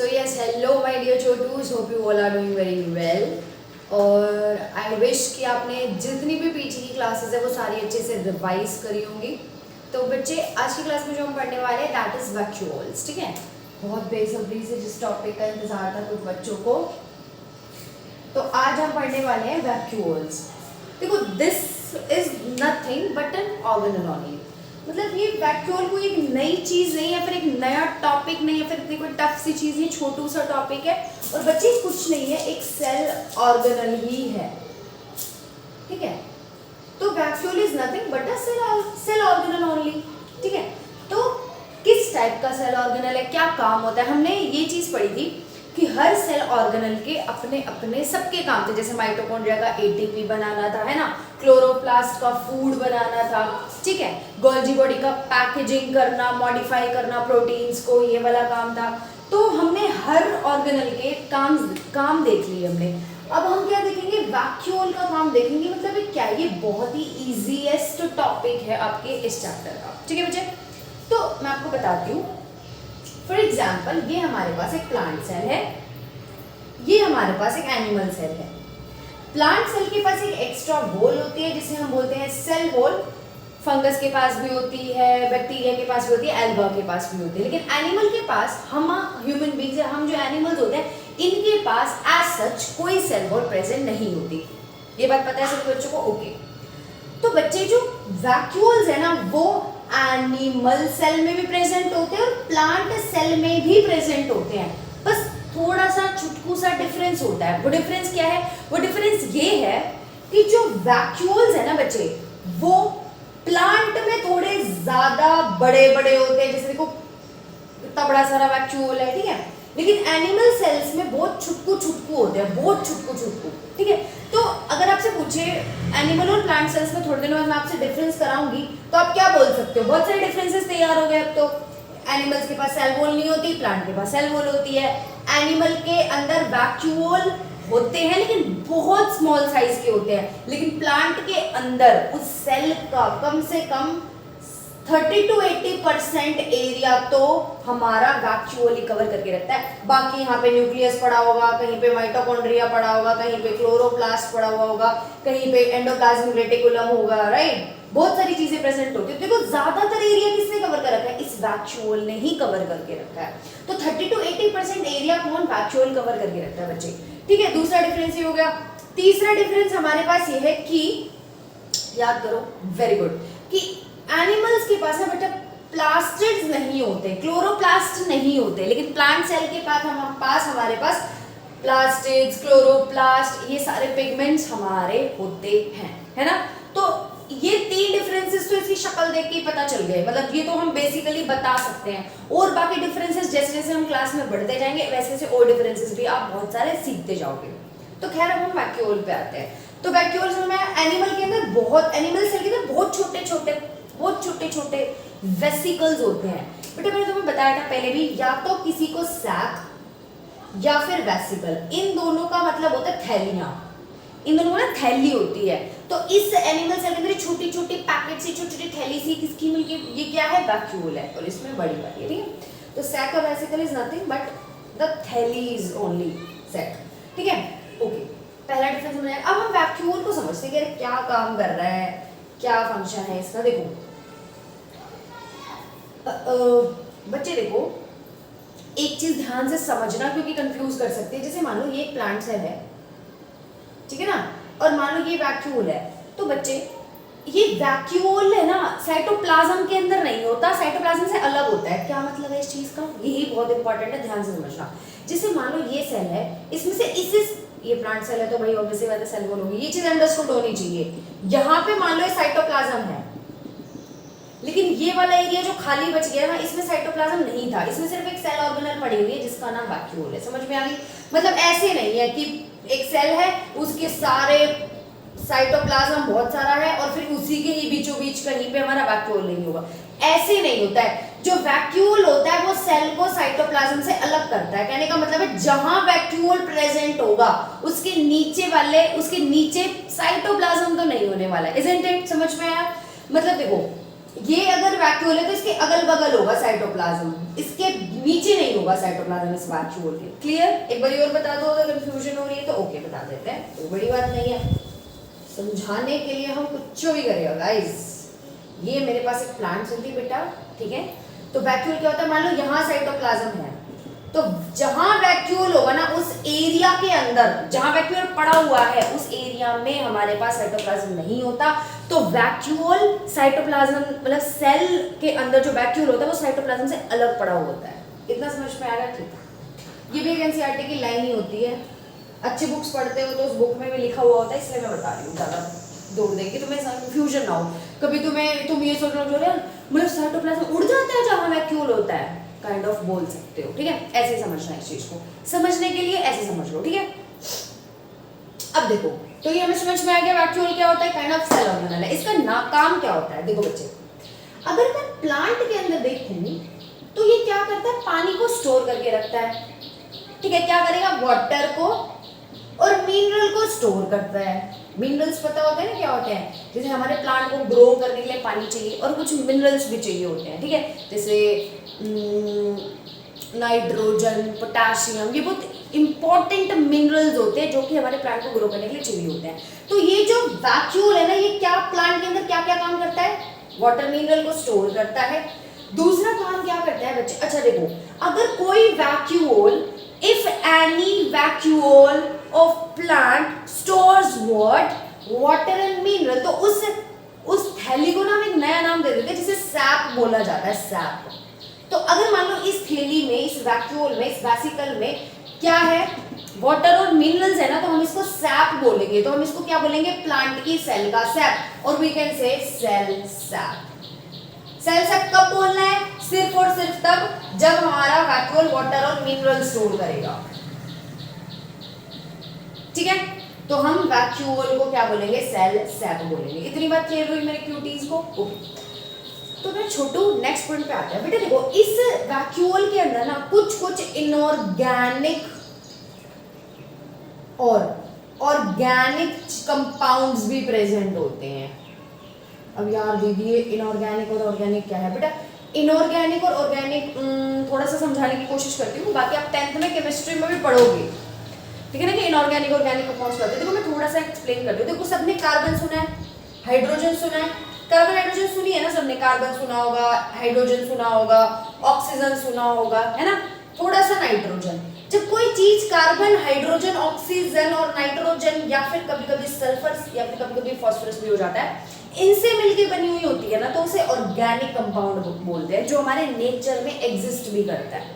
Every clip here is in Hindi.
So yes, hello my dear chotus, hope you all are doing very well. और आई विश कि आपने जितनी भी पीछे की क्लासेस है वो सारी अच्छे से रिवाइज करी होंगी. तो बच्चे आज की क्लास में जो हम पढ़ने वाले हैं दैट इज वैक्यूल्स. ठीक है, बहुत बेसब्री से जिस टॉपिक का इंतजार था कुछ बच्चों को, तो आज हम पढ़ने वाले हैं वैक्यूल्स. देखो, this is nothing but an organelle only. मतलब ये वैक्यूल कोई एक नई चीज नहीं है, फिर एक नया टॉपिक नहीं है, फिर इतनी कोई टफ सी चीज नहीं, छोटू सा टॉपिक है. और बच्चे कुछ नहीं है, एक सेल ऑर्गेनल ही है. ठीक है, तो vacuole is nothing but a cell organelle only. ठीक है, तो किस टाइप का सेल ऑर्गेनल है, क्या काम होता है, हमने ये चीज पढ़ी थी कि हर सेल ऑर्गेनल के अपने अपने सबके काम थे. जैसे माइटोकॉन्ड्रिया का एटीपी बनाना था, है ना, क्लोरोप्लास्ट का फूड बनाना था. ठीक है, गोल्जी बॉडी का पैकेजिंग करना, मॉडिफाई करना प्रोटीन्स को, ये वाला काम था. तो हमने हर ऑर्गेनल के काम देख लिए हमने. अब हम क्या देखेंगे, वैक्यूल का काम देखेंगे. मतलब ये क्या है, ये बहुत ही इजीएस्ट टॉपिक है आपके इस चैप्टर का. ठीक है बच्चे, तो मैं आपको बताती हूँ. फॉर एग्जाम्पल, ये हमारे पास एक प्लांट सेल है, ये हमारे पास एक एनिमल सेल है. प्लांट सेल के पास एक एक्स्ट्रा वॉल होती है जिसे हम बोलते हैं सेल वॉल. फंगस के पास भी होती है, बैक्टीरिया के पास भी होती है, एल्गा के पास भी होती है. लेकिन एनिमल के पास, हम ह्यूमन बींग्स, हम जो एनिमल्स होते हैं, इनके पास एज सच कोई सेल वॉल प्रेजेंट नहीं होती. ये बात पता है सभी बच्चों को? ओके. तो बच्चे, जो वैक्यूल्स है ना, वो एनिमल सेल में भी प्रेजेंट होते हैं और प्लांट सेल में भी प्रेजेंट होते हैं. बस थोड़ा सा छुटकू सा डिफरेंस होता है. वो डिफरेंस क्या है? वो डिफरेंस ये है कि जो वैक्यूल्स है ना बच्चे, वो प्लांट में थोड़े ज्यादा बड़े बड़े होते हैं. जैसे देखो, इतना बड़ा सारा वैक्यूल है, ठीक है, लेकिन एनिमल सेल्स में बहुत छुटकू होते हैं, बहुत छुटकू. ठीक है, तो अगर आपसे पूछे एनिमल और प्लांट सेल्स में थोड़े दिनों बाद मैं आपसे डिफरेंस कराऊंगी, तो आप क्या बोल सकते हो? बहुत सारे डिफरेंसेस तैयार हो गए. अब तो एनिमल्स के पास सेल वॉल नहीं होती, प्लांट के पास सेल वॉल होती है. एनिमल के अंदर वैक्यूल होते हैं लेकिन बहुत स्मॉल साइज के होते हैं. लेकिन प्लांट के अंदर उस सेल का कम से कम 30 to 80% एरिया तो हमारा वैक्यूल ही कवर करके रखता है. बाकी यहाँ पे न्यूक्लियस पड़ा होगा, कहीं पे माइटोकॉन्ड्रिया पड़ा होगा, कहीं पे क्लोरोप्लास्ट पड़ा हुआ होगा, कहीं पे एंडोप्लाज्मिक रेटिकुलम होगा. राइट, बहुत सारी चीजें प्रेजेंट होती है. देखो, ज्यादातर एरिया किसने कवर कर रखा है? इस वैक्यूल ने ही कवर करके रखा है. तो 30 to 80% एरिया कौन? वैक्यूल कवर करके रखता है बच्चे. ठीक है, दूसरा डिफरेंस ये हो गया. तीसरा डिफरेंस हमारे पास ये है कि, याद करो, वेरी गुड, कि एनिमल्स के पास ना बेटा प्लास्टिड्स नहीं होते, क्लोरोप्लास्ट नहीं होते. लेकिन प्लांट सेल के पास हमारे पास प्लास्टिड्स, क्लोरोप्लास्ट, ये सारे पिगमेंट्स हमारे होते हैं, है ना. तो ये तीन डिफरेंसेस तो इसकी शक्ल देख के ही पता चल गए. मतलब ये तो हम बेसिकली बता सकते हैं. और बाकी डिफरेंसेस जैसे जैसे हम क्लास में बढ़ते जाएंगे वैसे वैसे और डिफरेंसेस भी आप बहुत सारे सीखते जाओगे. तो खैर, अब हम वैक्यूल पे आते हैं. तो वैक्यूल्स में एनिमल के अंदर एनिमल सेल के अंदर बहुत छोटे छोटे वेसिकल्स होते हैं. बेटा, मैंने तुम्हें बताया था पहले भी, या तो किसी को सैक या फिर वेसिकल, इन दोनों का मतलब होता है थैलियां. इन दोनों में थैली होती है. तो इस एनिमल सेल के अंदर छोटी छोटी पैकेट सी, छोटी छोटी थैली सी किसकी मिलके, ये क्या है? वैक्यूल है. और इसमें बड़ी वाली है. ठीक है, तो सैक और vesicle is nothing but the थैली इज ओनली सैक. ठीक है, ओके. पहला डिफरेंस समझ आया. अब हम वैक्यूल को समझते हैं कि क्या काम कर रहा है, क्या फंक्शन है इसका. देखो बच्चे, देखो, एक चीज ध्यान से समझना क्योंकि कंफ्यूज कर सकते हैं. जैसे मान लो ये एक प्लांट सेल है, ठीक है ना, और मान लो ये वैक्यूल है. तो बच्चे, ये वैक्यूल है ना, साइटोप्लाज्म के अंदर नहीं होता, साइटोप्लाज्म से अलग होता है. क्या मतलब है इस चीज का? यही बहुत इंपॉर्टेंट है, ध्यान से समझना. जैसे मान लो ये सेल है, इसमें से ये प्लांट सेल है तो भाई ऑब्वियसली बात है सेल वॉल होगी. ये चीज अंडरस्टूड होनी चाहिए. यहाँ पे मान लो ये साइटोप्लाज्म है, लेकिन ये वाला एरिया जो खाली बच गया ना, इसमें साइटोप्लाज्म नहीं था, इसमें सिर्फ एक सेल ऑर्गेनल पड़ी हुई है जिसका नाम वैक्यूल है. समझ में आ गई? मतलब ऐसे नहीं है कि एक सेल है, उसके सारे साइटोप्लाज्म बहुत सारा है और फिर उसी के ही बीचों बीच कहीं पे हमारा वैक्यूल नहीं होगा. ऐसे नहीं होता है. जो वैक्यूल होता है वो सेल को साइटोप्लाज्म से अलग करता है. कहने का मतलब है, जहां वैक्यूल प्रेजेंट होगा उसके नीचे साइटोप्लाज्म तो नहीं होने वाला है. Isn't it? समझ में आया? मतलब देखो, ये अगर वैक्यूल है तो इसके अगल बगल होगा साइटोप्लाज्म, इसके नीचे नहीं होगा साइटोप्लाज्म इस वैक्यूल के। क्लियर? एक बार और बता दो, अगर कंफ्यूजन हो रही है तो ओके बता देते हैं, कोई बड़ी बात नहीं है, समझाने के लिए हम कुछ भी करेगा गाइस। ये मेरे पास एक प्लांट चलती बेटा, ठीक है? तो वैक्यूल क्या होता है, मान लो यहाँ साइटोप्लाज्म है, तो जहां वैक्यूल होगा ना उस एरिया के अंदर, जहां वैक्यूल पड़ा हुआ है उस एरिया में हमारे पास साइटोप्लाज्म नहीं होता। तो वैक्यूल साइटोप्लाज्म मतलब सेल के अंदर जो वैक्यूल होता है वो साइटोप्लाज्म से अलग पड़ा हुआ होता है। इतना समझ में आ रहा है? ठीक। ये भी एक एनसीईआरटी की लाइन ही होती है, अच्छी बुक्स पढ़ते हो तो उस बुक में भी लिखा हुआ होता है, इसलिए मैं बता रही हूँ, ज़्यादा दौड़ देंगे तुम्हें कंफ्यूजन ना हो। कभी तुम ये सोच रहे हो मतलब साइटोप्लाज्म उड़ जाता है जहाँ वैक्यूल होता है, काइंड ऑफ बोल सकते हो, ठीक है? ऐसे ही समझना है इस चीज को, समझने के लिए ऐसे समझ लो, ठीक है? अब देखो, तो ये हमें समझ में आ गया वैक्यूल क्या होता है, काइंड ऑफ सेल ऑर्गेनेल है। इसका ना काम क्या होता है? देखो बच्चे, अगर मैं प्लांट के अंदर देखूं तो ये क्या करता है, पानी को स्टोर करके रखता है, ठीक है? क्या करेगा, वाटर को और मिनरल को स्टोर करता है। मिनरल्स पता होते हैं ना क्या होते हैं, जैसे हमारे प्लांट को ग्रो करने के लिए पानी चाहिए और कुछ मिनरल्स भी चाहिए होते हैं, ठीक है? जैसे नाइट्रोजन, पोटेशियम, ये बहुत इंपॉर्टेंट मिनरल्स होते हैं जो कि हमारे प्लांट को ग्रो करने के लिए चाहिए होते हैं। तो ये जो वैक्यूल है ना, ये क्या प्लांट के अंदर क्या क्या काम करता है, वाटर मिनरल को स्टोर करता है। दूसरा काम क्या करता है बच्चे, अच्छा देखो, अगर कोई vacuole, if any vacuole of plant stores what, water and mineral, तो उस थैली को ना हम एक नया नाम दे देते हैं जिसे सैप बोला जाता है, सैप। तो अगर मान लो इस थैली में, इस वैक्यूल में, इस वेसिकल में क्या है, वाटर और मिनरल्स है ना, तो हम इसको सैप बोलेंगे। तो हम इसको क्या बोलेंगे, प्लांट की सेल का सैप, और we can say cell sap. Cell sap कब बोलना है, सिर्फ और सिर्फ तब जब हमारा वैक्यूल वाटर और मिनरल स्टोर करेगा, ठीक है? तो हम वैक्यूल को क्या बोलेंगे, सेल सैप बोलेंगे। इतनी बात क्लियर हुई मेरे क्यूटीज को? ओके, तो मैं छोटू नेक्स्ट पॉइंट पे आते हैं। बेटा देखो, इस वैक्यूल के अंदर ना कुछ इनऑर्गेनिक और ऑर्गेनिक कंपाउंड्स भी प्रेजेंट होते हैं। अब यार दीदी ये इनऑर्गेनिक और ऑर्गेनिक क्या है? बेटा इनऑर्गेनिक और ऑर्गेनिक थोड़ा सा समझाने की कोशिश करती हूँ, बाकी आप 10th में केमिस्ट्री में भी पढ़ोगे, ठीक है ना, कि इनऑर्गेनिक ऑर्गेनिक कंपाउंड्स होते हैं। देखो मैं थोड़ा सा एक्सप्लेन कर रही हूँ। देखो सबने कार्बन सुना है, हाइड्रोजन सुना है, कार्बन हाइड्रोजन सुनी है ना सबने, कार्बन सुना होगा, हाइड्रोजन सुना होगा, ऑक्सीजन सुना होगा, है ना? थोड़ा सा नाइट्रोजन। जब कोई चीज कार्बन, हाइड्रोजन, ऑक्सीजन और नाइट्रोजन या फिर कभी-कभी सल्फर या फिर कभी-कभी फास्फोरस भी हो जाता है, इनसे मिलके बनी हुई होती है ना, तो उसे ऑर्गेनिक कंपाउंड बोलते हैं, जो हमारे नेचर में एग्जिस्ट भी करता है,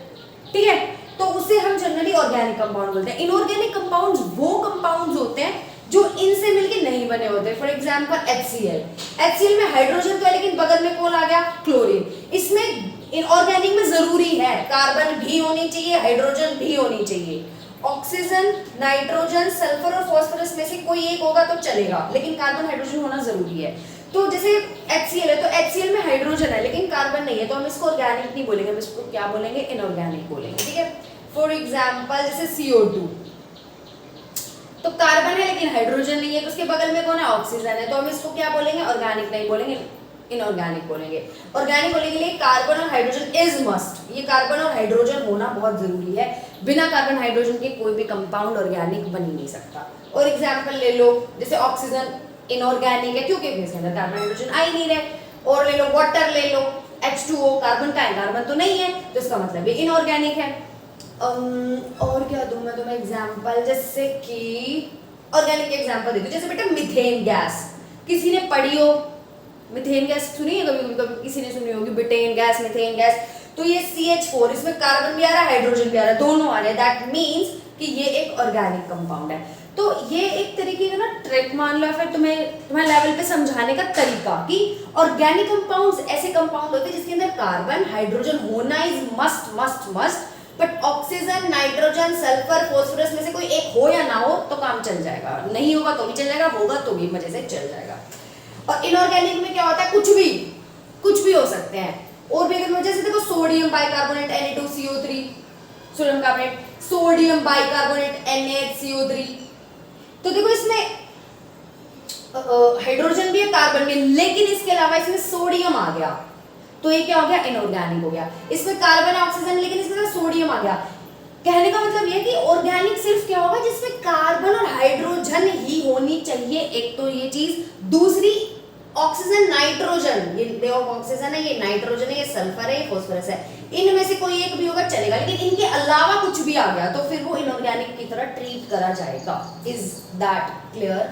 ठीक है? तो उसे हम जनरली ऑर्गेनिक कंपाउंड बोलते हैं। इनऑर्गेनिक कंपाउंड्स वो कंपाउंड्स होते हैं जो इनसे मिलके नहीं बने होते। फॉर एग्जांपल HCl, HCl में हाइड्रोजन तो है लेकिन बगल में कौन आ गया, क्लोरीन। इसमें इनऑर्गेनिक में जरूरी है कार्बन भी होनी चाहिए, हाइड्रोजन भी होनी चाहिए। ऑक्सीजन, नाइट्रोजन, सल्फर और फास्फोरस में से कोई एक होगा तो चलेगा, लेकिन कार्बन हाइड्रोजन होना जरूरी है। तो जैसे HCl है तो HCl में हाइड्रोजन है लेकिन कार्बन नहीं है, तो हम इसको ऑर्गेनिक नहीं बोलेंगे, हम इसको क्या बोलेंगे, इनऑर्गेनिक बोलेंगे, ठीक है? फॉर एग्जांपल जैसे CO2, तो कार्बन है लेकिन हाइड्रोजन नहीं है, तो उसके बगल में कौन है, ऑक्सीजन है, तो हम इसको क्या बोलेंगे, ऑर्गेनिक नहीं बोलेंगे, इनऑर्गेनिक बोलेंगे। ऑर्गेनिक बोलने के लिए कार्बन और हाइड्रोजन इज मस्ट, ये कार्बन और हाइड्रोजन होना बहुत जरूरी है, बिना कार्बन हाइड्रोजन के कोई भी कंपाउंड ऑर्गेनिक बन ही नहीं सकता। और एग्जांपल ले लो, जैसे ऑक्सीजन इनऑर्गेनिक है क्योंकि इसके अंदर कार्बन हाइड्रोजन आ ही नहीं रहे। और ले लो वाटर, ले लो H2O, कार्बन का है, कार्बन तो नहीं है, तो इसका मतलब ये इनऑर्गेनिक है। और क्या दूं मैं तुम्हें एग्जांपल, जैसे कि ऑर्गेनिक के एग्जांपल दे दूं, जैसे बेटा मीथेन गैस, किसी ने पढ़ी हो, मीथेन गैस सुनी है कभी किसी ने सुनी होगी, ब्यूटेन गैस, मीथेन गैस। तो ये CH4, इसमें कार्बन भी आ रहा है, हाइड्रोजन भी आ रहा है, दोनों आ रहे हैं, दैट मींस कि ये एक ऑर्गेनिक कंपाउंड है। तो ये एक तरीके का ना ट्रिक मान लो, फिर तुम्हारे लेवल पे समझाने का तरीका कि ऑर्गेनिक कंपाउंड्स ऐसे कंपाउंड होते हैं जिसके अंदर कार्बन, हाइड्रोजन होना is must must must, but oxygen, nitrogen, sulphur, phosphorus में से कोई एक हो या ना हो तो काम चल जाएगा, नहीं होगा तो भी चल जाएगा, होगा तो भी मजे से चल जाएगा। और इनऑर्गेनिक में क्या होता है, कुछ भी हो सकते हैं। और भी अगर जैसे देखो sodium bicarbonate Na2CO3, sodium carbonate, sodium bicarbonate NaHCO3, तो देखो इसमें हाइड्रोजन भी है, कार्बन भी है, लेकिन इसके अलावा इसमें सोडियम आ गया तो ये क्या हो गया, इनऑर्गेनिक हो गया। इसमें कार्बन ऑक्सीजन, लेकिन इसमें सोडियम आ गया। कहने का मतलब ये कि ऑर्गेनिक सिर्फ क्या होगा जिसमें कार्बन और हाइड्रोजन ही होनी चाहिए, एक तो ये चीज। दूसरी ऑक्सीजन नाइट्रोजन, ये ऑक्सीजन है, ये नाइट्रोजन है, ये सल्फर है, ये फास्फोरस है, इनमें से कोई एक भी होगा चलेगा, लेकिन इनके अलावा कुछ भी आ गया तो फिर वो इनऑर्गेनिक की तरह ट्रीट करा जाएगा। Is that clear?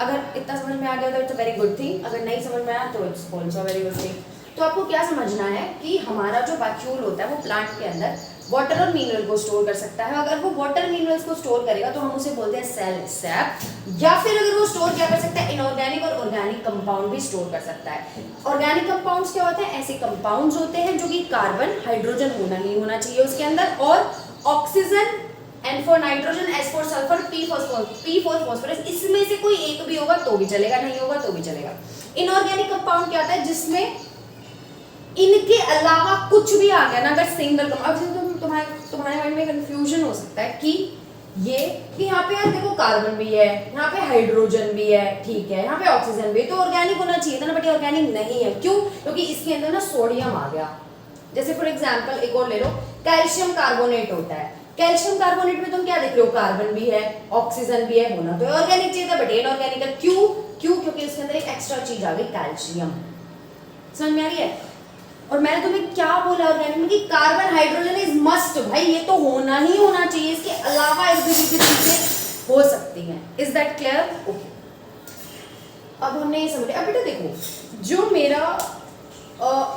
अगर इतना समझ में आ गया तो it's a very good thing, अगर नहीं समझ में आया तो it's also very good thing. तो आपको क्या समझना है कि हमारा जो वैक्यूल होता है वो प्लांट के अंदर वाटर और मिनरल को स्टोर कर सकता है। अगर वो वाटर मिनरल्स को स्टोर करेगा तो हम उसे बोलते हैं सेल सैप, या फिर अगर वो स्टोर क्या कर सकता है, इनऑर्गेनिक और ऑर्गेनिक कंपाउंड भी स्टोर कर सकता है। ऑर्गेनिक कंपाउंड्स क्या होते हैं, ऐसे कंपाउंड्स होते हैं जो कि कार्बन हाइड्रोजन होना नहीं होना चाहिए उसके अंदर, और oxygen, N for nitrogen, S for sulphur, P for phosphorus, इसमें से कोई एक भी होगा तो भी चलेगा, नहीं होगा तो भी चलेगा। इनऑर्गेनिक कंपाउंड क्या होता है, जिसमें इनके अलावा कुछ भी आ गया ना, अगर सिंगल कंपाउंड, तुम्हारे माइंड में कंफ्यूजन हो सकता है कि ये कि यहाँ पे यार देखो कार्बन भी है, यहाँ पे हाइड्रोजन भी है, ठीक है, यहाँ पे ऑक्सीजन भी है, तो ऑर्गेनिक होना चाहिए था ना, बट ये ऑर्गेनिक नहीं है। क्यों? क्योंकि इसके अंदर ना सोडियम आ गया। जैसे फॉर एग्जांपल एक और ले लो, कैल्शियम कार्बोनेट होता है, कैल्शियम कार्बोनेट में तुम क्या देख रहे हो, कार्बन भी है, ऑक्सीजन भी है, होना तो ऑर्गेनिक चाहिए था, बट ये इनऑर्गेनिक है। क्यों? क्योंकि उसके अंदर एक एक्स्ट्रा चीज आ गई, कैल्शियम। समझ में आ रही है? और मैंने तुम्हें क्या बोला ऑर्गेनिक में कि कार्बन हाइड्रोजन इज मस्ट, भाई ये तो होना ही होना चाहिए, इसके अलावा एक दूसरी चीजें हो सकती हैं। Is that clear? ओके, अब हमने ये समझ लिया। अब बेटा देखो, जो मेरा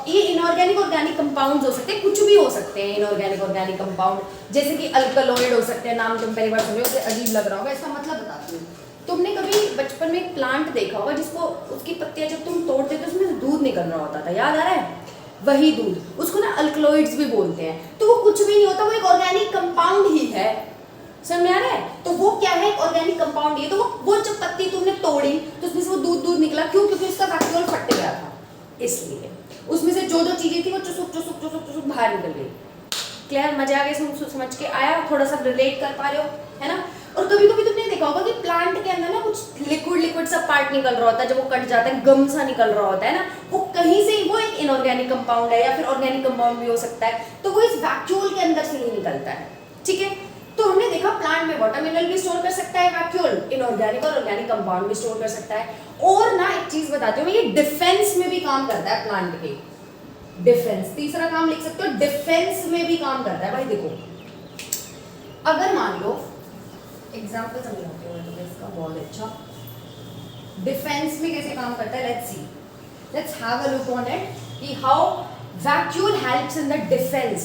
ये इनऑर्गेनिक ऑर्गेनिक कंपाउंड्स हो सकते हैं, कुछ भी हो सकते हैं इनऑर्गेनिक ऑर्गेनिक कंपाउंड, जैसे कि अल्कलॉइड हो सकते हैं, नाम तुम पहली बार सुने हो, अजीब लग रहा होगा, इसका मतलब बताती हूँ। तुमने कभी बचपन में एक प्लांट देखा होगा जिसको उसकी पत्तियां जब तुम तोड़ते तो उसमें दूध निकल रहा होता था, याद आ रहा है? वही दूध, उसको ना अल्कलॉइड्स भी बोलते हैं। तो वो कुछ भी नहीं होता, वो एक ऑर्गेनिक कंपाउंड ही है। समझ में आ रहा है? तो वो क्या है, एक ऑर्गेनिक कंपाउंड ही है। तो वो जब पत्ती तुमने तोड़ी तो उसमें से वो दूध निकला। क्यों? क्योंकि उसका वैक्यूल फट गया था, इसलिए उसमें से जो चीजें थी वो चुसुक बाहर निकल गई। क्लियर? मजा आ गया? समझ के आया? थोड़ा सा रिलेट कर पा रहे हो, है ना? और कभी कभी तुमने देखा होगा कि प्लांट के अंदर ना कुछ लिक्विड सा पार्ट निकल रहा होता है, जब वो कट जाता है गम सा निकल रहा होता है ना, वो कहीं से वो एक इनऑर्गेनिक कंपाउंड है या फिर ऑर्गेनिक कंपाउंड भी हो सकता है, तो वो इस वैक्यूल के अंदर से ही निकलता है। ठीक है? तो हमने देखा प्लांट में वाटर मिनरल भी स्टोर कर सकता है वैक्यूल, इनऑर्गेनिक और ऑर्गेनिक कंपाउंड भी स्टोर कर सकता है। और ना एक चीज बताती हूँ, ये डिफेंस में भी काम करता है प्लांट के। डिफेंस, तीसरा काम लिख सकते हो, डिफेंस में भी काम करता है। भाई देखो, अगर मान लो एग्जांपल समझाती हूँ तुम्हें इसका बहुत अच्छा, डिफेंस में कैसे काम करता है। Let's see, let's have a look on it कि how vacuole helps in the defence.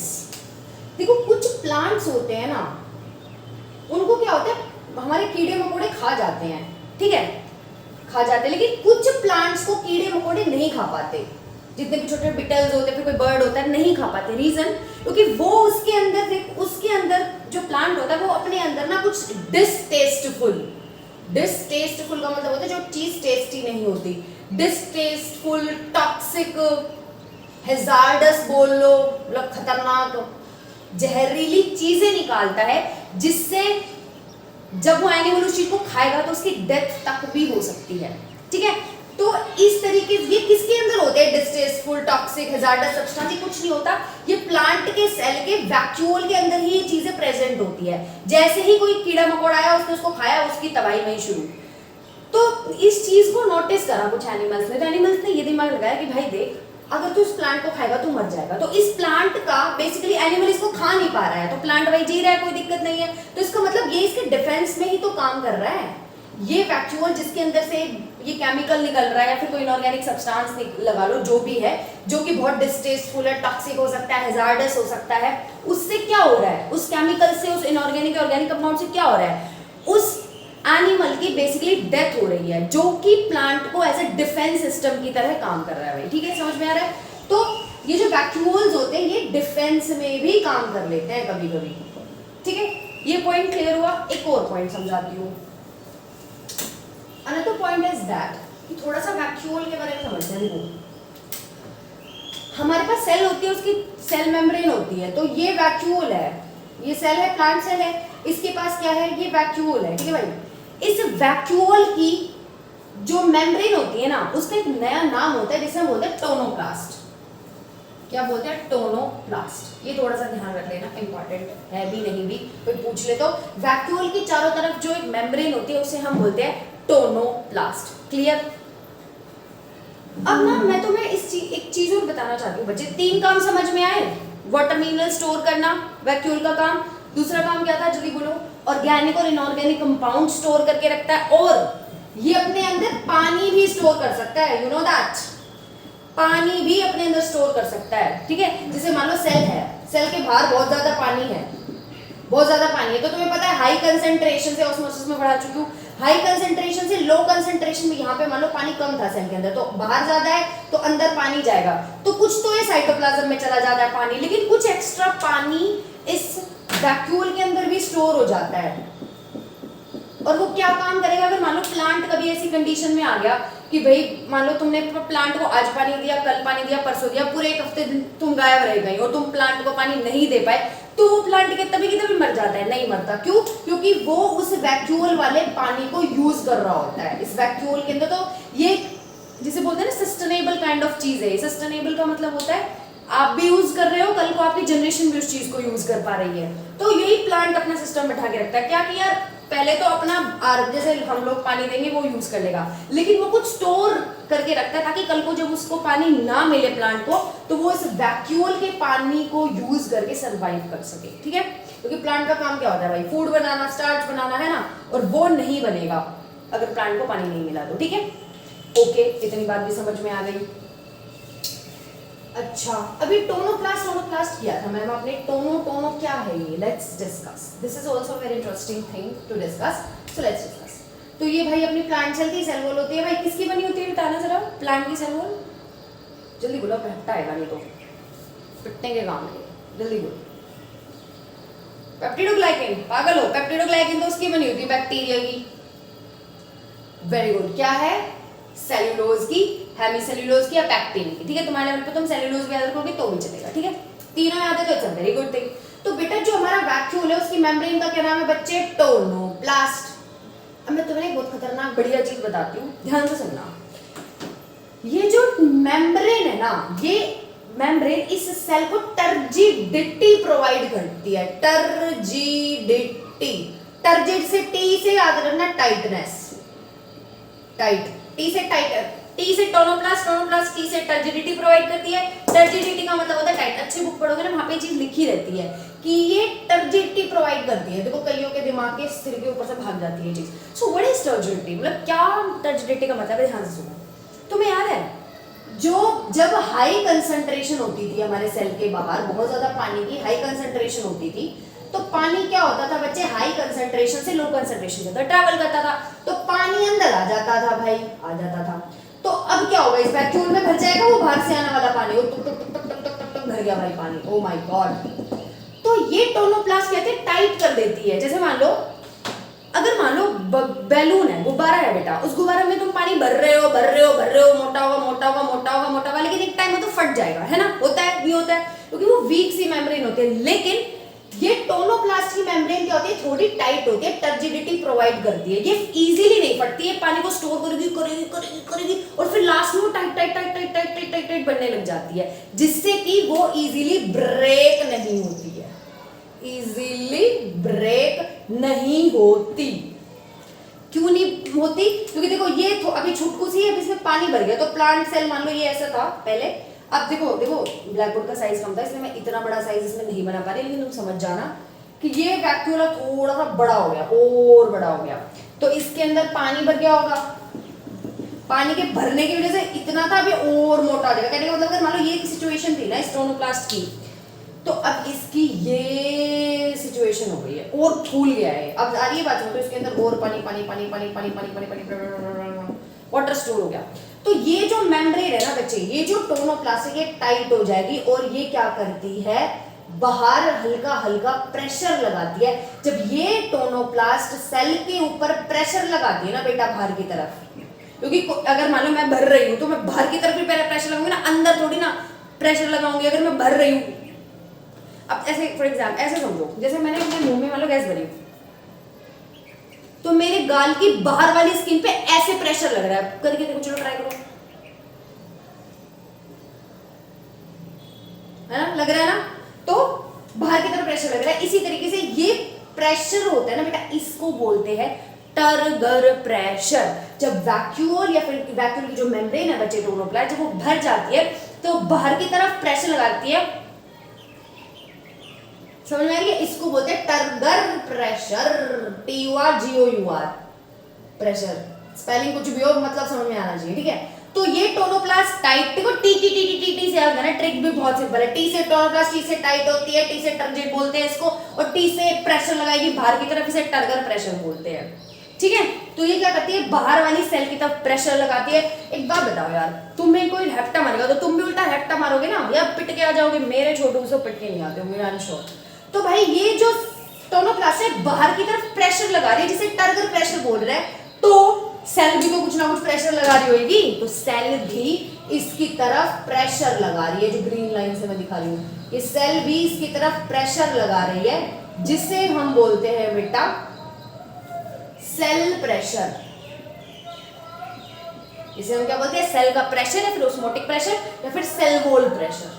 देखो, कुछ प्लांट्स होते हैं ना, उनको क्या होता है, हमारे कीड़े मकोड़े खा जाते हैं, ठीक है, खा जाते हैं, लेकिन कुछ प्लांट्स को कीड़े मकोड़े नहीं खा पाते। जितने भी छोटे बिटल्स होते हैं, फिर कोई बर्ड होता है, नहीं खा पाते। रीजन? क्योंकि वो उसके अंदर जो प्लांट होता है वो अपने अंदर ना कुछ डिसटेस्टफुल का मतलब होता है जो चीज टेस्टी नहीं होती, डिसटेस्टफुल, टॉक्सिक, हैजार्डस बोल लो, मतलब खतरनाक, जहरीली चीजें निकालता है, जिससे जब वो एनिमल उस चीज को खाएगा तो उसकी डेथ तक भी हो सकती है। ठीक है? तो इस तरीके ये किसके अंदर होते हैं, डिस्टेस्टफुल, टॉक्सिक, हैजार्डस सब्सटेंस, ये कुछ नहीं होता, ये प्लांट के सेल के वैक्यूल के अंदर ही ये चीजें प्रेजेंट होती है। जैसे ही कोई कीड़ा मकोड़ा आया, उसने उसको खाया, उसकी तबाही वहीं शुरू। तो इस चीज को नोटिस करा कुछ एनिमल्स ने, तो एनिमल्स ने ये दिमाग लगाया कि भाई देख, अगर तू इस प्लांट को खाएगा तो मर जाएगा। तो इस प्लांट का बेसिकली एनिमल इसको खा नहीं पा रहा है, तो प्लांट भाई जी रहा है, कोई दिक्कत नहीं है, तो इसका मतलब ये इसके डिफेंस में ही तो काम कर रहा है। ये वैक्यूल जिसके अंदर से ये केमिकल निकल रहा है या फिर कोई इनऑर्गेनिक सब्सटेंस लगा लो, जो भी है, जो कि बहुत डिस्टेस्टफुल है, टॉक्सिक हो सकता है, हैजार्डस हो सकता है, उससे क्या हो रहा है, उस केमिकल से, उस इनऑर्गेनिक ऑर्गेनिक कंपाउंड से क्या हो रहा है, उस एनिमल की बेसिकली डेथ हो रही है, जो कि प्लांट को एज ए डिफेंस सिस्टम की तरह काम कर रहा है। भाई ठीक है, समझ में आ रहा है? तो ये जो वैक्यूल्स होते हैं ये डिफेंस में भी काम कर लेते हैं कभी कभी। ठीक है, ये पॉइंट क्लियर हुआ। एक और पॉइंट समझाती हूँ। अनदर पॉइंट इज दैट कि थोड़ा सा वैक्यूल के बारे में समझते हैं। देखो, हमारे पास सेल होती है, उसकी सेल मेम्ब्रेन होती है, तो ये वैक्यूल है, ये सेल है, प्लांट सेल है, इसके पास क्या है, ये वैक्यूल है। ठीक है भाई, इस वैक्यूल की जो मेम्ब्रेन होती है ना उसका एक नया नाम होता है जिसे हम बोलते हैं टोनोप्लास्ट। क्या बोलते हैं? टोनोप्लास्ट। ये थोड़ा सा ध्यान रख लेना, इंपॉर्टेंट है भी नहीं भी, कोई पूछ ले तो। वैक्यूल की चारों तरफ जो एक मेम्ब्रेन होती है उसे हम बोलते हैं टोनोप्लास्ट। क्लियर? अब ना मैं तुम्हें एक चीज और बताना चाहती हूँ बच्चे, 3 काम समझ में आए? वाटर मिनरल स्टोर करना वैक्यूल का काम, दूसरा काम क्या था जल्दी बोलो? ऑर्गेनिक और इनऑर्गेनिक कंपाउंड स्टोर करके रखता है, और ये अपने अंदर पानी भी स्टोर कर सकता है। You know that? पानी भी अपने अंदर स्टोर कर सकता है, ठीक है? जैसे मान लो सेल है, सेल के बाहर बहुत ज्यादा पानी है, बहुत ज्यादा पानी है, तो तुम्हें पता है हाई कंसेंट्रेशन से, ऑस्मोसिस में पढ़ा चुकी हूँ, हाई कंसेंट्रेशन से लो कंसेंट्रेशन में, यहाँ पे मान लो पानी कम था सेल के अंदर, तो बाहर ज्यादा है तो अंदर पानी जाएगा, तो कुछ तो ये साइटोप्लाज्म में चला जाता है पानी, लेकिन कुछ एक्स्ट्रा पानी इस वैक्यूल के अंदर भी स्टोर हो जाता है। और वो क्या काम करेगा? अगर मान लो प्लांट कभी ऐसी कंडीशन में आ गया कि भाई मान लो तुमने प्लांट को आज पानी दिया, कल पानी दिया, परसों दिया, पूरे एक हफ्ते दिन तुम गायब रह गई और तुम प्लांट को पानी नहीं दे पाए, तो वो प्लांट के तभी की तभी मर जाता है? नहीं मरता। क्यों? क्योंकि वो उस वैक्यूल वाले पानी को यूज कर रहा होता है इस वैक्यूल के अंदर। तो ये जिसे बोलते हैं ना सस्टेनेबल काइंड ऑफ चीज है। सस्टेनेबल का मतलब होता है आप भी यूज कर रहे हो, कल को आपकी जनरेशन भी उस चीज को यूज कर पा रही है। तो यही प्लांट अपना सिस्टम बैठा के रखता है क्या कि यार पहले तो अपना जैसे हम लोग पानी देंगे वो यूज कर लेगा, लेकिन वो कुछ स्टोर करके रखता है ताकि कल को जब उसको पानी ना मिले प्लांट को, तो वो इस वैक्यूल के पानी को यूज करके सरवाइव कर सके। ठीक है? क्योंकि प्लांट का काम क्या होता है भाई? फूड बनाना, स्टार्च बनाना, है ना? और वो नहीं बनेगा अगर प्लांट को पानी नहीं मिला तो। ठीक है? ओके, इतनी बात भी समझ में आ गई। अच्छा, अभी टोनोप्लास्ट किया था मैम आपने। टोनो क्या है ये? Let's discuss. This is also very interesting thing to discuss, so let's discuss. तो ये भाई अपनी प्लांट सेल की सेल वॉल होती है। भाई किसकी बनी होती है बताना जरा? प्लांट की सेल वॉल। जल्दी बोलो, हट्टा आएगा नहीं तो पिटने के काम है। जल्दी बोलो। पेप्टिडोग्लाइकेन। पागल हो? पेप्टिडोग्लाइकेन तो उसकी बनी होती है बैक्टीरिया की। Very good. क्या है? सेल्यूलोज की, हेमीसेल्यूलोज की या पैक्टिन की। ठीक है? तुम्हारे लेवल पे तुम सेल्यूलोज भी याद रखोगे तो भी चलेगा। ठीक है? तीनों याद है तो इट्स वेरी गुड थिंग। तो बेटा जो हमारा वैक्यूल है उसकी मेम्ब्रेन का क्या नाम है बच्चे? टोनोप्लास्ट। अब मैं तुम्हें एक बहुत खतरनाक बढ़िया चीज बताती हूँ, ध्यान से सुनना। ये जो मेम्ब्रेन है ना, ये मेम्ब्रेन इस सेल को टर्जिडिटी प्रोवाइड करती है। टर्जिडिटी। टर्जिड से टी से याद रखना, टाइटनेस। टाइट, टी से टाइट, टी से टोनोप्लास्ट, टोनोप्लास्ट टी से टर्जिडिटी प्रोवाइड करती है। टर्जिडिटी का मतलब होता है टाइट। अच्छी बुक पढ़ोगे ना, वहां पे चीज लिखी रहती है कि ये टर्जिडिटी प्रोवाइड करती है। देखो कईयों के दिमाग के सिर के ऊपर से भाग जाती है चीज। So what is turgidity? मतलब क्या टर्जिडिटी का मतलब है? ध्यान से सुनो। तुम्हें याद है जो जब हाई कंसंट्रेशन होती थी हमारे सेल के बाहर, बहुत ज्यादा पानी की हाई कंसंट्रेशन होती थी, तो पानी क्या होता था बच्चे? हाई कंसंट्रेशन से लो कंसंट्रेशन के अंदर ट्रैवल करता था, तो पानी अंदर आ जाता था भाई, आ जाता था। तो अब क्या होगा? इस वैक्यूल में भर जाएगा वो बाहर से आने वाला पानी, वो टुक टुक टुक टुक टुक टुक भर गया भाई पानी। Oh my God. तो ये टोनोप्लास्ट कहते हैं टाइट कर देती है। जैसे मान लो, अगर मान लो बैलून है, गुब्बारा है बेटा, उस गुब्बारे में तुम पानी भर रहे हो, मोटा होगा मोटा होगा मोटा होगा मोटा होगा, लेकिन एक टाइम में तो फट जाएगा, है ना? होता है, नहीं होता है? क्योंकि वो वीक सी मेम्ब्रेन होती है। लेकिन ये टोनोप्लास्ट की मेम्ब्रेन क्या होती है? थोड़ी टाइट होती है, टर्जिडिटी प्रोवाइड करती है। ये इजीली नहीं फटती है, पानी को स्टोर करेगी करेगी करेगी करेगी और फिर लास्ट में tight tight tight tight tight tight tight tight बनने लग जाती है, जिससे कि वो इजीली ब्रेक नहीं होती है। इजीली ब्रेक नहीं होती। क्यों नहीं होती? क्योंकि देखो ये अभी छुटकू सी है, इसमें पानी भर गया, तो प्लांट सेल मान लो ये ऐसा था पहले। अब देखो देखो ब्लैक बोर्ड का साइज कम था इसलिए मैं इतना बड़ा साइज इसमें नहीं बना पा रही, लेकिन तुम समझ जाना कि ये वैक्यूल थोड़ा सा बड़ा हो गया और बड़ा हो गया, तो इसके अंदर पानी भर गया होगा। पानी के भरने की वजह से इतना था, अभी और मोटा हो जाएगा। कहने का मतलब अगर मान लो ये सिचुएशन थी ना टोनोप्लास्ट की, तो अब इसकी ये सिचुएशन हो गई है और फूल गया है। अब आ रही है बात, तो इसके अंदर और पानी पानी पानी पानी पानी पानी पानी पानी वाटर स्टोर हो गया। तो ये जो मेम्ब्रेन है ना बच्चे, ये जो टोनोप्लास्ट है, ये टाइट हो जाएगी और ये क्या करती है? बाहर हल्का हल्का प्रेशर लगाती है। जब ये टोनोप्लास्ट सेल के ऊपर प्रेशर लगाती है ना बेटा बाहर की तरफ, क्योंकि अगर मान लो मैं भर रही हूँ तो मैं बाहर की तरफ भी पहले प्रेशर लगाऊंगी ना, अंदर थोड़ी ना प्रेशर लगाऊंगी। अगर मैं भर रही हूँ, अब ऐसे फॉर एग्जाम्पल ऐसे समझो, जैसे मैंने अपने मुंह में मान लो गैस भरी, तो मेरे गाल की बाहर वाली स्किन पे ऐसे प्रेशर लग रहा है, करके देखो, चलो ट्राई करो, है ना, लग रहा है ना, तो बाहर की तरफ प्रेशर लग रहा है। इसी तरीके से ये प्रेशर होता है ना बेटा, इसको बोलते हैं टर्गर प्रेशर। जब वैक्यूल या फिर वैक्यूल की जो मेम्ब्रेन है बच्चे टोनोप्लास्ट, जब वो भर जाती है तो बाहर की तरफ प्रेशर लगाती है, समझ में आ रही है, इसको बोलते हैं turgor pressure, TURGOUR pressure, spelling कुछ भी हो मतलब समझ में आना चाहिए, ठीक है। तो ये टोनोप्लास्ट टाइट, देखो टी से याद करना, ट्रिक भी बहुत सिंपल है, टी से टोनोप्लास्ट, टी से टाइट होती है, टी से टर्जेट बोलते हैं इसको, और टी से प्रेशर लगाएगी बाहर की तरफ, इसे टर्गर प्रेशर बोलते हैं, ठीक है। तो ये क्या करती है, बाहर वाली सेल की तरफ प्रेशर लगाती है। एक बात बताओ यार, तुम्हें कोई हेप्टा मारेगा तो तुम भी उल्टा हेप्टा मारोगे ना, या पिट के आ जाओगे, मेरे छोटू से पिट के नहीं आते होंगे, आई एम श्योर। तो भाई ये जो टोनोप्लास्ट है बाहर की तरफ प्रेशर लगा रही है, जिसे टर्गर प्रेशर बोल रहे हैं, तो सेल भी तो कुछ ना कुछ प्रेशर लगा रही होगी, तो सेल भी इसकी तरफ प्रेशर लगा रही है, जो ग्रीन लाइन से मैं दिखा रही हूँ, ये सेल भी इसकी तरफ प्रेशर लगा रही है, जिसे हम बोलते हैं बेटा सेल प्रेशर। इसे हम क्या बोलते हैं, सेल का प्रेशर या फिर ऑस्मोटिक प्रेशर या फिर सेल वॉल प्रेशर,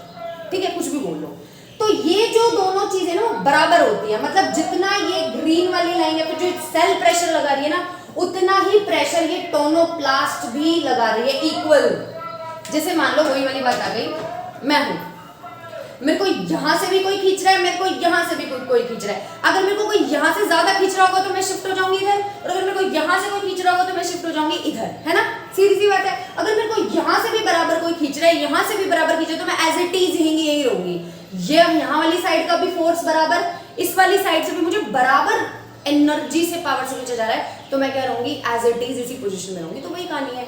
ठीक है, कुछ भी बोल लो। तो ये जो दोनों चीजें ना बराबर होती है, मतलब जितना ये ग्रीन वाली लाइन या फिर जो सेल प्रेशर लगा रही है ना, उतना ही प्रेशर ये टोनोप्लास्ट भी लगा रही है, इक्वल। जैसे मान लो वही वाली बात आ गई, मैं हूं, मेरे को यहां से भी कोई खींच रहा है, मेरे को यहां से भी कोई खींच रहा है, अगर मेरे को कोई यहां से ज्यादा खींच रहा होगा तो मैं शिफ्ट हो जाऊंगी इधर, और अगर मेरे को यहां से कोई खींच रहा होगा तो मैं शिफ्ट हो जाऊंगी इधर, है ना, सीधी सी बात है। अगर मेरे को यहां से भी बराबर कोई खींच रहा है, यहां से भी बराबर खींच रहा है, तो मैं एज इट इज यही रहूंगी। ये यहाँ वाली साइड का भी फोर्स बराबर, इस वाली साइड से भी मुझे बराबर एनर्जी से, पावर से खींचा जा रहा है, तो मैं क्या रहूंगी, एज इट इज इसी पोजीशन में रहूंगी। तो वही कहानी है,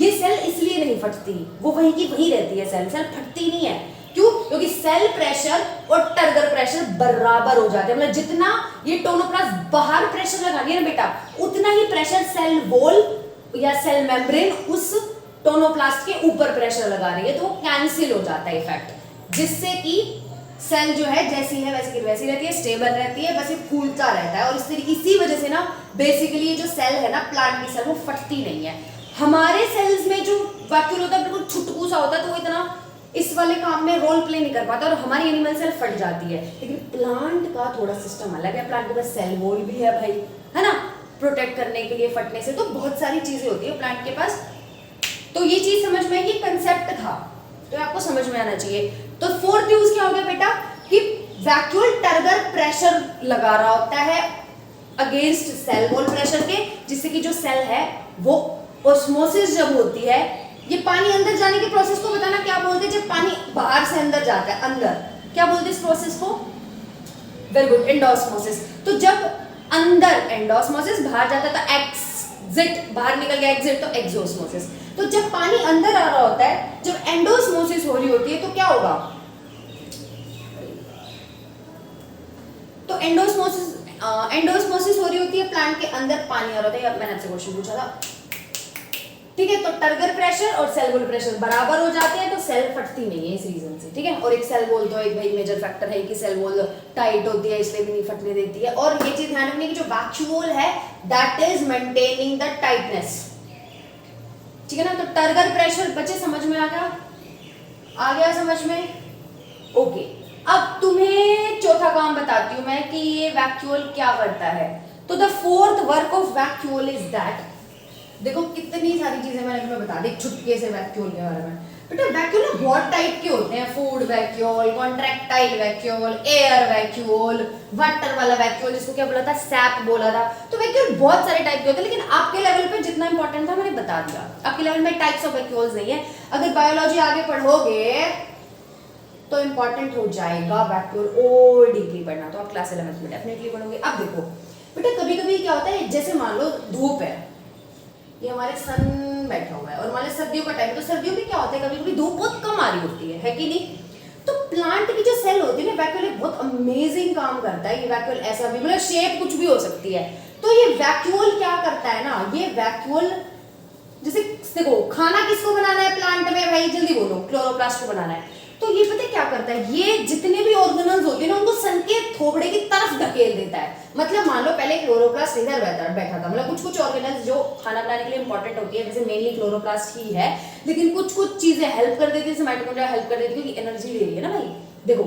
ये सेल इसलिए नहीं फटती, वो वहीं की वहीं रहती है, सेल फटती नहीं है, क्यों, क्योंकि सेल प्रेशर और टर्गर प्रेशर बराबर हो जाते हैं, मतलब जितना ये टोनोप्लास्ट बाहर प्रेशर लगा रही है ना बेटा, उतना ही प्रेशर सेल वॉल या सेल मेम्ब्रेन उस टोनोप्लास्ट के ऊपर प्रेशर लगा रही है, तो वो कैंसिल हो जाता है इफेक्ट, जिससे कि सेल जो है जैसी है वैसी की वैसी रहती है, स्टेबल रहती है, बस ये फूलता रहता है, और इसी वजह से ना बेसिकली ये जो सेल है ना, प्लांट की सेल, वो फटती नहीं है। हमारे सेल्स में जो वैक्यूल होता है बिल्कुल छुटकू सा होता है, तो वो इतना इस वाले काम में रोल प्ले नहीं कर पाता, और हमारी एनिमल सेल फट जाती है। लेकिन प्लांट का थोड़ा सिस्टम अलग है, प्लांट के पास सेल वॉल भी है भाई, है ना, प्रोटेक्ट करने के लिए फटने से, तो बहुत सारी चीजें होती है प्लांट के पास। तो ये चीज समझ में, ये कंसेप्ट था, तो आपको समझ में आना चाहिए। तो फोर्थ यूज क्या हो गया बेटा, कि वैक्यूल टर्गर प्रेशर लगा रहा होता है अगेंस्ट सेल वॉल प्रेशर के, जिससे कि जो सेल है वो ऑस्मोसिस जब होती है, ये पानी अंदर जाने के प्रोसेस को बताना क्या बोलते हैं, जब पानी बाहर से अंदर जाता है, अंदर क्या बोलते हैं इस प्रोसेस को, वेरी गुड, एंडोस्मोसिस। तो जब अंदर एंडोस्मोसिस, बाहर जाता है तो एक्सिट, बाहर निकल गया एग्जिट, तो एक्सोस्मोसिस। तो जब पानी अंदर आ रहा होता है, जब एंडोस्मोसिस हो रही होती है, तो क्या होगा, तो एंडोस्मोसिस हो रही होती है, प्लांट के अंदर पानी आ रहा होता है। अब मैंने आपसे क्वेश्चन पूछा था, ठीक है, तो टर्गर प्रेशर और सेल वॉल प्रेशर बराबर हो जाते हैं, तो सेल फटती नहीं है इस रीजन से, ठीक है। और एक सेल वॉल तो एक भाई मेजर फैक्टर है कि सेल वॉल टाइट होती है, इसलिए भी नहीं फटने देती है। और ये चीज ध्यान रखनी कि जो वैक्यूल है that is maintaining the tightness, ठीक है ना। तो टर्गर प्रेशर बच्चे समझ में आ गया समझ में, ओके। अब तुम्हें चौथा काम बताती हूं मैं कि ये वैक्यूल क्या करता है। तो the fourth work of vacuole is that, देखो कितनी सारी चीजें मैंने तुम्हें बता दी छुटके से वैक्यूल के बारे में। बेटा वैक्यूल ना बहुत टाइप के होते हैं, food vacuole, contractile vacuole, air vacuole, water वाला वैक्यूल, जिसको क्या बोला था, सैप बोला था। तो वैक्यूल बहुत सारे टाइप के होते हैं, लेकिन आपके लेवल पे जितना इंपॉर्टेंट था मैंने बता दिया। आपके लेवल में टाइप्स ऑफ वैक्यूल्स नहीं है, अगर बायोलॉजी आगे पढ़ोगे तो इंपॉर्टेंट हो जाएगा वैक्यूल, और डीपली पढ़ना तो आप क्लास 11th में डेफिनेटली पढ़ोगे। अब देखो बेटा कभी कभी क्या होता है, जैसे मान लो धूप है, ये हमारे सन बैठा हुआ है, और हमारे सर्दियों का टाइम, तो सर्दियों में क्या होता है, कभी कभी धूप बहुत कम आ रही होती है कि नहीं। तो प्लांट की जो सेल होती है ना, वैक्यूल एक बहुत अमेजिंग काम करता है। ये वैक्यूल ऐसा भी, मतलब शेप कुछ भी हो सकती है। तो ये वैक्यूल क्या करता है ना, ये वैक्यूल जैसे देखो खाना किसको बनाना है प्लांट में भाई, जल्दी बोलो, क्लोरोप्लास्ट को बनाना है। तो ये पता है क्या करता है, ये जितने भी ऑर्गेनल्स होते हैं ना उनको सन के थोबड़े की तरफ धकेल देता है। मतलब मान लो पहले क्लोरोप्लास्ट इधर बैठा था, मतलब कुछ कुछ ऑर्गेनल्स जो खाना बनाने के लिए इंपॉर्टेंट होती है, जैसे मेनली क्लोरोप्लास्ट ही है, लेकिन कुछ कुछ चीजें हेल्प कर देती है, जैसे माइटोकॉन्ड्रिया हेल्प कर देती है क्योंकि एनर्जी ले रही है ना भाई। देखो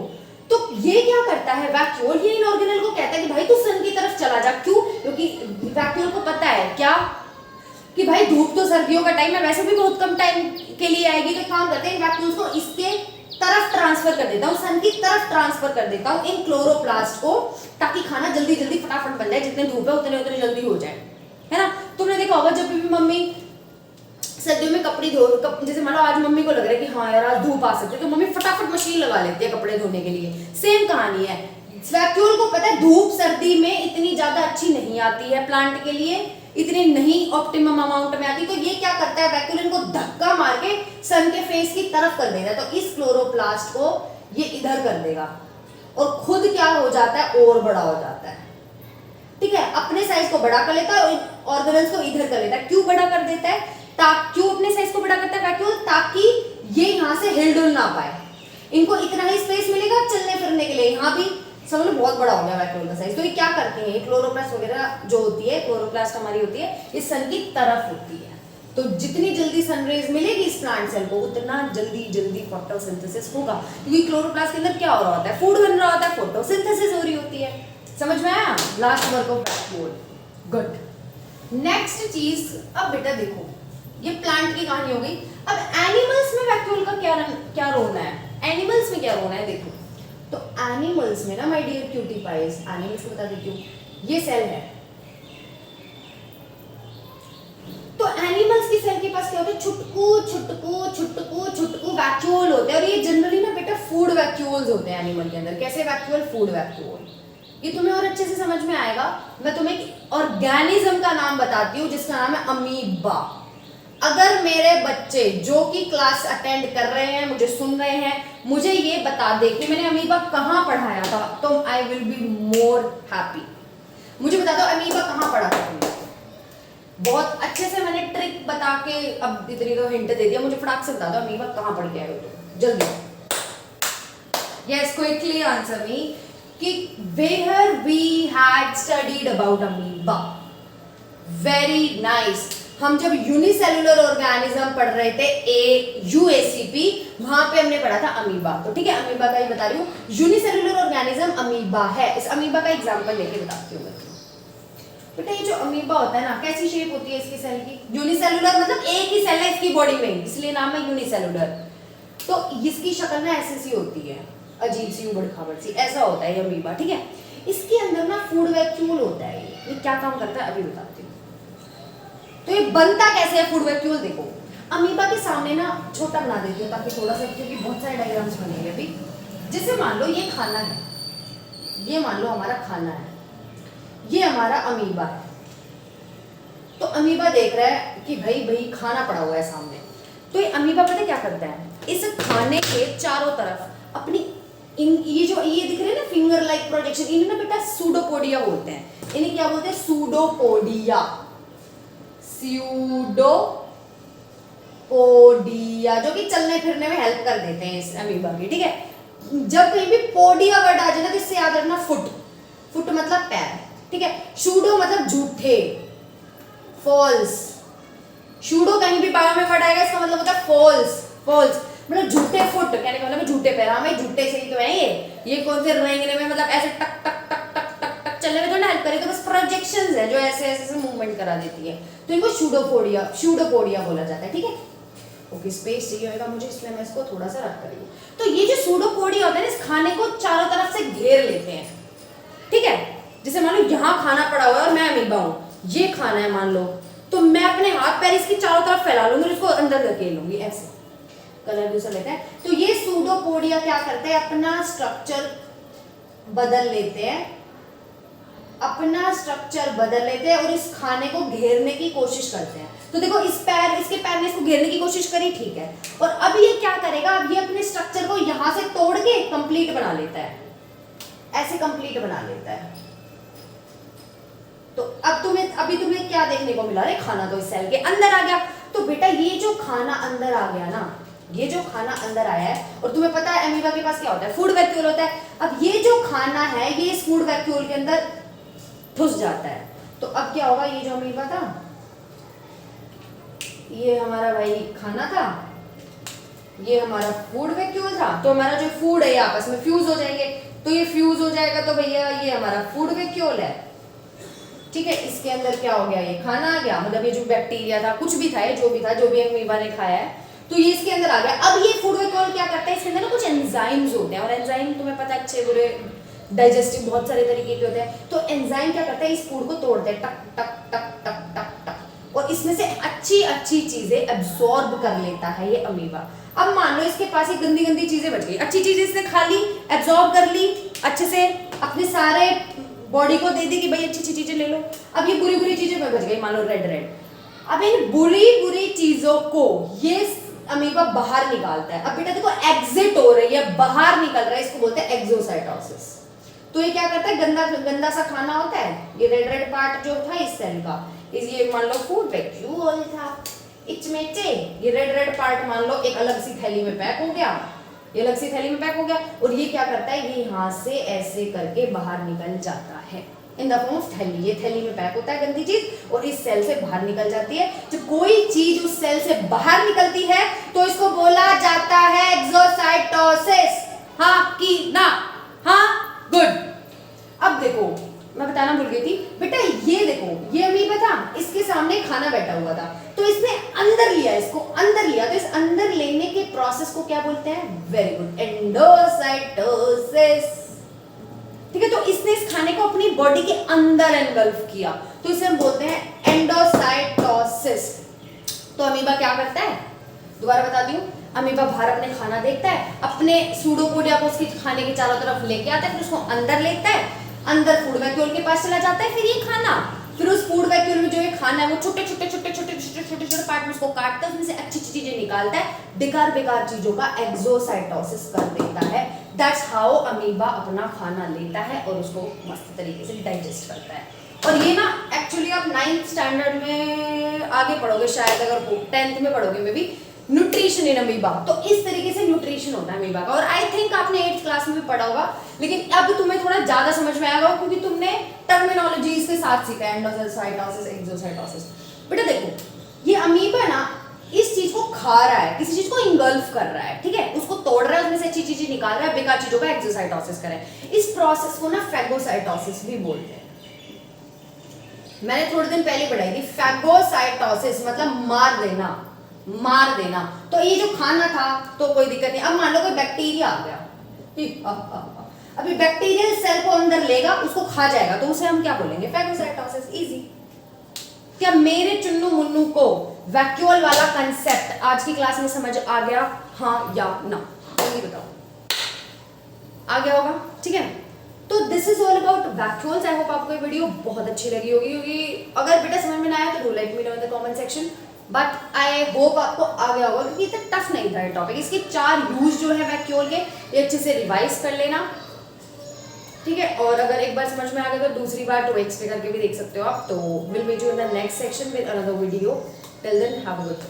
तो ये क्या करता है, वैक्यूल ये इन ऑर्गेनल को कहता है कि भाई तू सन की तरफ चला जा। क्यों? क्योंकि वैक्यूल को पता है क्या कि भाई धूप तो सर्दियों का टाइम है, वैसे भी बहुत कम टाइम के लिए आएगी, तो काम करते हैं वैक्यूल्स को इसके तरफ ट्रांसफर कर देता हूँ, सन की तरफ ट्रांसफर कर देता हूँ इन क्लोरोप्लास्ट को, ताकि खाना जल्दी जल्दी फटाफट बन जाए, जितने धूप है उतने उतने जल्दी हो जाए, है ना। तुमने देखा होगा जब भी मम्मी सर्दियों में कपड़े धो, जैसे मान लो आज मम्मी को लग रहा है कि हाँ यार आज धूप आ सकती है, तो मम्मी फटाफट मशीन लगा लेती है कपड़े धोने के लिए। सेम कहानी है, वैक्यूल को पता है धूप सर्दी में इतनी ज्यादा अच्छी नहीं आती है प्लांट के लिए, इतनी नहीं ऑप्टिमम अमाउंट में आती, तो ये क्या करता है वैक्यूल इनको धक्का मार के सन के फेस की तरफ कर देगा, तो इस क्लोरोप्लास्ट को ये इधर कर देगा और खुद क्या हो जाता है और बड़ा हो जाता है। ठीक है, अपने साइज को बड़ा कर लेता है और ऑर्गेनल्स को इधर कर लेता है। क्यों बड़ा कर देता है? क्यों अपने साइज को बड़ा करता है वैक्यूल? ताकि ये यहाँ से हिलडुल ना पाए, इनको इतना ही स्पेस मिलेगा चलने फिरने के लिए। यहाँ भी समझ लो बहुत बड़ा हो गया वैक्यूल का साइज। तो ये क्या करते हैं, क्लोरोप्लास्ट वगैरह जो होती है, क्लोरोप्लास्ट हमारी होती है ये सन की तरफ होती है, तो जितनी जल्दी सनरेज मिलेगी इस प्लांट सेल को उतना जल्दी जल्दी फोटोसिंथेसिस होगा, क्योंकि क्लोरोप्लास्ट के अंदर क्या हो रहा होता है, फूड बन रहा होता है, फोटोसिंथेसिस हो रही होती है। समझ में आया last work of vacuole? Good. Next चीज, अब बेटा देखो ये प्लांट की कहानी हो गई। अब एनिमल्स में वैक्यूल का क्या रोल है? एनिमल्स में क्या रोल है देखो, तो एनिमल्स में ना my dear cutie pies, animals को बता देती हूँ, ये सेल है, तो एनिमल्स की सेल के पास क्या होता है, छुटकू छुटकू छुटकू छुटकू वैक्यूल होते हैं, और ये जनरली ना बेटा फूड वैक्यूल्स होते हैं एनिमल के अंदर। कैसे वैक्यूल? Food vacuole. ये तुम्हें और अच्छे से समझ में आएगा, मैं तुम्हें एक ऑर्गेनिज्म का नाम बताती हूँ जिसका नाम है अमीबा। अगर मेरे बच्चे जो कि क्लास अटेंड कर रहे हैं, मुझे सुन रहे हैं, मुझे ये बता दे कि मैंने अमीबा कहाँ पढ़ाया था, तो I will be more happy. मुझे बता दो अमीबा कहाँ पढ़ा था तुमने? बहुत अच्छे से मैंने ट्रिक बता के अब इतनी तो हिंट दे दिया, मुझे फटाक से बता दो अमीबा कहाँ पढ़ के आए हो जल्दी। यस, क्विकली आंसर मी कि where we had studied about amoeba. Very nice. हम जब यूनिसेलुलर ऑर्गेनिज्म पढ़ रहे थे यूएसीपी, वहां पे हमने पढ़ा था अमीबा। तो ठीक है, अमीबा का ही बता रही हूँ, यूनिसेलुलर ऑर्गेनिज्म अमीबा है। इस अमीबा का एग्जांपल लेके बताती हूँ मैं। बेटा ये जो अमीबा होता है ना, कैसी शेप होती है इसकी सेल की? यूनिसेलुलर, मतलब एक ही सेल है इसकी बॉडी में, इसलिए नाम है यूनिसेलुलर। तो इसकी शक्ल ना ऐसी सी होती है, अजीब सी उबड़ खाबड़ सी, ऐसा होता है ये अमीबा। ठीक है, इसके अंदर ना फूड वैक्यूल होता है। ये क्या काम करता है अभी बताती हूँ। तो ये बनता कैसे है फूड वैक्यूल? देखो अमीबा के सामने ना छोटा बना देती हूँ ताकि थोड़ा सा, क्योंकि बहुत सारे डायग्राम्स बनेंगे अभी। जैसे मान लो ये खाना है, ये मान लो हमारा खाना है, ये हमारा अमीबा है। तो अमीबा देख रहा है कि भाई खाना पड़ा हुआ है सामने। तो ये अमीबा पता क्या करता है, इस खाने के चारों तरफ अपनी ये दिख रहे हैं ना फिंगर लाइक प्रोजेक्शन, इन्हें ना बेटा सूडोपोडिया बोलते हैं। इन्हें क्या बोलते हैं? सूडोपोडिया। सूडोपोडिया, जो कि चलने फिरने में हेल्प कर देते हैं इस अमीबा की। ठीक है, जब कहीं भी पोडिया वर्ड आ जाए ना तो इससे याद रखना फुट। फुट मतलब पैर। ठीक है, शूडो मतलब झूठे, फॉल्स। शूडो कहीं भी बायो में वर्ड आएगा इसका मतलब होता है फॉल्स। फॉल्स मतलब झूठे फुट, कहने का मतलब झूठे पैर। हाँ भाई झूठे से ही तो है ये कौन से रेंगने में, मतलब ऐसे टक टक टक टक टक टक चलने में तो ना हेल्प करे, तो बस प्रोजेक्शंस है जो ऐसे ऐसे मूवमेंट करा देती है, तो इनको सूडोपोडिया बोला जाता है। ठीक है, ओके, स्पेस चाहिए होगा मुझे, इसलिए मैं इसको थोड़ा सा रख करूंगी। तो ये जो सूडोपोडिया होता है ना, इस खाने को चारों तरफ से घेर लेते हैं। ठीक है, जैसे मान लो यहाँ खाना पड़ा हुआ है और मैं अमीबा हूँ, ये खाना है मान लो, तो मैं अपने हाथ पैर इसकी चारों तरफ फैला लूंगी, इसको अंदर धकेल लूंगी ऐसे। कलर दूसरा लेते हैं। तो ये सूडोपोडिया क्या करते हैं, अपना स्ट्रक्चर बदल लेते हैं, अपना स्ट्रक्चर बदल लेते हैं और इस खाने को घेरने की कोशिश करते हैं। तो देखो इसके पैर ने इसको घेरने की कोशिश करी, ठीक है, और अब ये क्या करेगा, अब ये अपने स्ट्रक्चर को यहां से तोड़ के कंप्लीट बना लेता है, ऐसे कंप्लीट बना लेता है। तो अब अभी तुम्हें क्या देखने को मिला? अरे खाना तो इस सेल के अंदर आ गया। तो बेटा ये जो खाना अंदर आ गया ना, ये जो खाना अंदर आया है, और तुम्हें पता है अमीबा के पास क्या होता है, फूड वैक्यूल होता है। अब ये जो खाना है ये इस फूड वैक्यूल के अंदर घुस जाता है, तो अब क्या होगा, ये जो अमीबा था, ये हमारा भाई खाना था, ये हमारा फूड वैक्यूल था, तो हमारा जो फूड है ये आपस में फ्यूज हो जाएंगे, तो ये फ्यूज हो जाएगा तो भैया ये हमारा फूड वैक्यूल है, ठीक है। इसके अंदर क्या हो गया, ये खाना आ गया, मतलब ये जो बैक्टीरिया था, कुछ भी था, जो भी अमीबा ने खाया है, तो ये इसके अंदर आ गया। अब ये फूड वैक्यूल क्या करता है, इसके अंदर ना कुछ एंजाइम्स होते हैं, और एंजाइम तुम्हें पता है अच्छे बुरे डाइजेस्टिव बहुत सारे तरीके के होते हैं, तो एंजाइम क्या करता है, इस फूड को तोड़ते हैं, टक टक टक टक टक टक, और इसमें से अच्छी अच्छी चीजें एब्जॉर्ब कर लेता है ये अमीबा। अब मान लो इसके पास ये गंदी गंदी चीजें बच गई, अच्छी चीजें इसने खा ली, एब्जॉर्ब कर ली अच्छे से, अपने सारे बॉडी को दे दी कि भाई अच्छी अच्छी चीजें ले लो। अब ये बुरी बुरी चीजें बच गई, मान लो रेड रेड, अब इन बुरी बुरी चीजों को ये अमीबा बाहर निकालता है। अब बेटा देखो एग्जिट हो रही है, बाहर निकल रहा है, इसको बोलते हैं एक्सोसाइटोसिस। तो ये क्या करता है, गंदा गंदा सा खाना होता है, ये रेड रेड पार्ट जो था इस सेल का, ये मान लो फूड वैक्यूल था, इचमेचे ये रेड रेड पार्ट मान लो एक अलग सी थैली में पैक हो गया, ये अलग सी थैली में पैक हो गया, और ये क्या करता है, ये यहाँ से ऐसे करके बाहर निकल जाता है इन द फॉर्म ऑफ थैली। ये थैली में पैक होता है गंदी चीज, और इस सेल से बाहर निकल जाती है। जब कोई चीज उस सेल से बाहर निकलती है तो इसको बोला जाता है एक्सोसाइटोसिस। हाँ कि ना, हाँ गुड। अब देखो मैं बताना भूल गई थी बेटा, ये देखो ये अमीबा था, इसके सामने खाना बैठा हुआ था, तो इसने अंदर लिया, इसको अंदर लिया, तो इस अंदर लेने के प्रोसेस को क्या बोलते हैं, वेरी गुड, एंडोसाइटोसिस, ठीक है। तो इसने इस खाने को अपनी बॉडी के अंदर एनगल्फ किया, तो इसे हम बोलते हैं एंडोसाइटोसिस। तो अमीबा क्या करता है, दोबारा बताती हूँ, अमीबा बाहर अपने खाना देखता है, अपने सूडोपोडिया को उसके खाने के चारों तरफ लेके आता है, फिर उसको अंदर लेता है, अंदर फूड वैक्यूल के पास चला जाता है, फिर ये खाना, फिर उस फूड वैक्यूल में जो ये खाना है वो छोटे छोटे छोटे छोटे छोटे छोटे छोटे पार्ट में उसको काटता है, उसमें से अच्छी अच्छी चीजें निकालता है, बेकार बेकार चीजों का एक्सोसाइटोसिस कर देता है। दैट्स हाउ अमीबा अपना खाना लेता है और उसको मस्त तरीके से डाइजेस्ट करता है। और ये ना एक्चुअली आप 9th स्टैंडर्ड में आगे पढ़ोगे शायद, अगर 10th में पढ़ोगे may be, nutrition in amoeba, तो इस तरीके से न्यूट्रिशन होता है अमीबा का। और आई थिंक आपने 8th क्लास में भी पढ़ा होगा, लेकिन अब तुम्हें थोड़ा ज्यादा समझ में आएगा क्योंकि तुमने टर्मिनोलॉजीज के साथ सीखा है, एंडोसाइटोसिस, एक्सोसाइटोसिस। बेटा देखो ये अमीबा ना इस चीज को खा रहा है, किसी चीज को इंगल्फ कर रहा है, ठीक है, उसको तोड़ रहा है, उसमें से अच्छी चीजें निकाल रहा है, बेकार चीजों का एक्सोसाइटोसिस कर रहा है। इस प्रोसेस को ना फैगोसाइटोसिस भी बोलते हैं। मैंने थोड़े दिन पहले पढ़ाई थी, फैगोसाइटोसिस मतलब मार देना, मार देना। तो ये जो खाना था तो कोई दिक्कत नहीं, अब मान लो कोई बैक्टीरिया आ गया, अभी बैक्टीरियल सेल को अंदर लेगा, उसको खा जाएगा, तो उसे हम क्या बोलेंगे, फैगोसाइटोसिस। इजी। क्या मेरे चुन्नू मुन्नू को वैक्यूल वाला कंसेप्ट आज की क्लास में समझ आ गया, हाँ या ना, जल्दी बताओ, आ गया होगा, ठीक है। तो this is all about vacuoles. I hope आपको ये वीडियो बहुत अच्छी लगी होगी, क्योंकि अगर बेटा समझ में ना आया तो do let me know in the comment section, but I hope आपको आ गया होगा, क्योंकि इतना टफ नहीं था ये टॉपिक। इसके 4 यूज जो है वैक्यूल के, ये अच्छे से रिवाइज कर लेना, ठीक है। और अगर एक बार समझ में आ गया तो दूसरी बार 2x पे करके भी देख सकते हो आप। तो will meet you in the next section with another video. Till then have a good day.